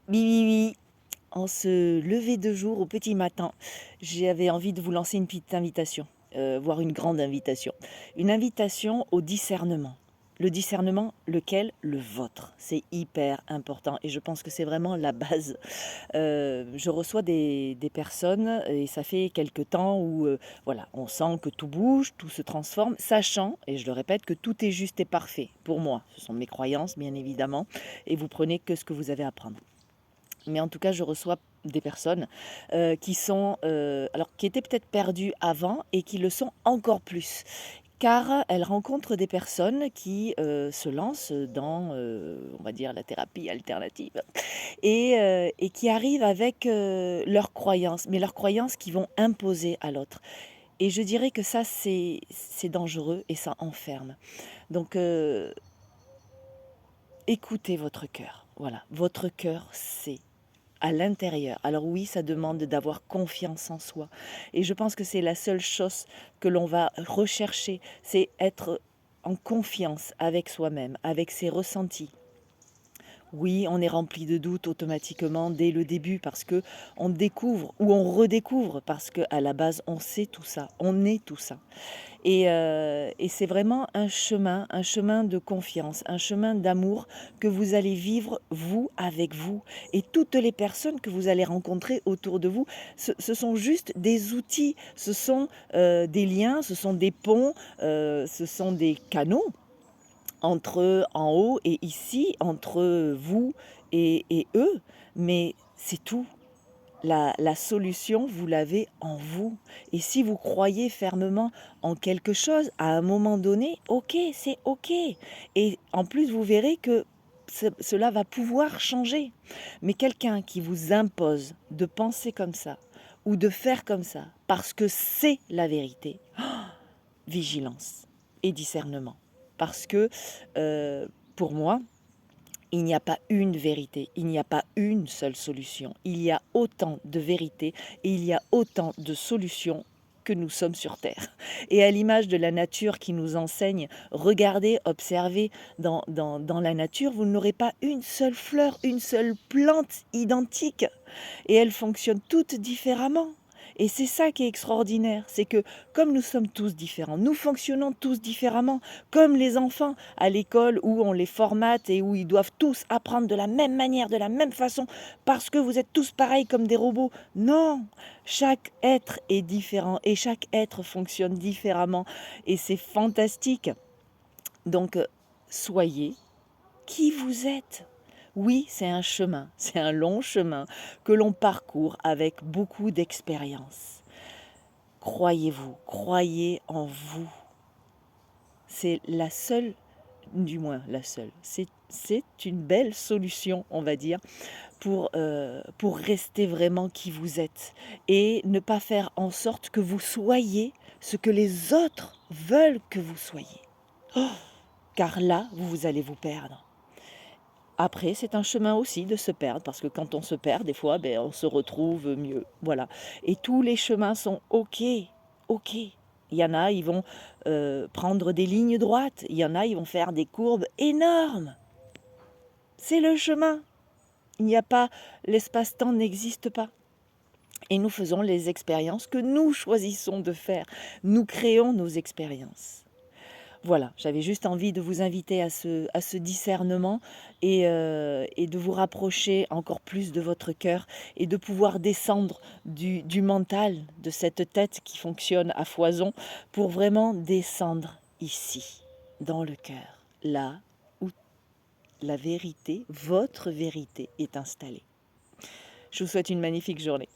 Oui, oui, oui. En ce lever de jour au petit matin, j'avais envie de vous lancer une petite invitation, voire une grande invitation. Une invitation au discernement. Le discernement, lequel? Le vôtre. C'est hyper important et je pense que c'est vraiment la base. Je reçois des personnes et ça fait quelque temps où, voilà, on sent que tout bouge, tout se transforme, sachant, et je le répète, que tout est juste et parfait pour moi. Ce sont mes croyances, bien évidemment, et vous prenez que ce que vous avez à prendre. Mais en tout cas, je reçois des personnes qui sont, alors qui étaient peut-être perdues avant et qui le sont encore plus. Car elles rencontrent des personnes qui se lancent dans, on va dire, la thérapie alternative et qui arrivent avec leurs croyances, mais leurs croyances qui vont imposer à l'autre. Et je dirais que ça, c'est dangereux et ça enferme. Donc, écoutez votre cœur. Voilà, votre cœur, c'est à l'intérieur. Alors oui, ça demande d'avoir confiance en soi. Et je pense que c'est la seule chose que l'on va rechercher, c'est être en confiance avec soi-même, avec ses ressentis. Oui, on est rempli de doutes automatiquement dès le début parce que on découvre ou on redécouvre parce que à la base on sait tout ça, on est tout ça. Et c'est vraiment un chemin de confiance, un chemin d'amour que vous allez vivre, vous, avec vous. Et toutes les personnes que vous allez rencontrer autour de vous, ce sont juste des outils, ce sont des liens, ce sont des ponts, ce sont des canaux entre en haut et ici, entre vous et eux. Mais c'est tout. La solution, vous l'avez en vous. Et si vous croyez fermement en quelque chose, à un moment donné, ok, c'est ok. Et en plus, vous verrez que cela va pouvoir changer. Mais quelqu'un qui vous impose de penser comme ça ou de faire comme ça, parce que c'est la vérité, vigilance et discernement. Parce que pour moi, il n'y a pas une vérité, il n'y a pas une seule solution. Il y a autant de vérités et il y a autant de solutions que nous sommes sur Terre. Et à l'image de la nature qui nous enseigne, regardez, observez dans la nature, vous n'aurez pas une seule fleur, une seule plante identique. Et elles fonctionnent toutes différemment. Et c'est ça qui est extraordinaire, c'est que comme nous sommes tous différents, nous fonctionnons tous différemment, comme les enfants à l'école où on les formate et où ils doivent tous apprendre de la même manière, de la même façon, parce que vous êtes tous pareils comme des robots. Non, chaque être est différent et chaque être fonctionne différemment et c'est fantastique. Donc, soyez qui vous êtes. Oui, c'est un chemin, c'est un long chemin que l'on parcourt avec beaucoup d'expérience. Croyez-vous, croyez en vous. C'est la seule, du moins la seule, c'est une belle solution, on va dire, pour rester vraiment qui vous êtes et ne pas faire en sorte que vous soyez ce que les autres veulent que vous soyez. Oh, car là, vous allez vous perdre. Après, c'est un chemin aussi de se perdre, parce que quand on se perd, des fois, ben, on se retrouve mieux. Voilà. Et tous les chemins sont OK. OK. Il y en a, ils vont prendre des lignes droites. Il y en a, ils vont faire des courbes énormes. C'est le chemin. Il n'y a pas, l'espace-temps n'existe pas. Et nous faisons les expériences que nous choisissons de faire. Nous créons nos expériences. Voilà, j'avais juste envie de vous inviter à ce discernement et de vous rapprocher encore plus de votre cœur et de pouvoir descendre du mental, de cette tête qui fonctionne à foison, pour vraiment descendre ici, dans le cœur, là où la vérité, votre vérité est installée. Je vous souhaite une magnifique journée.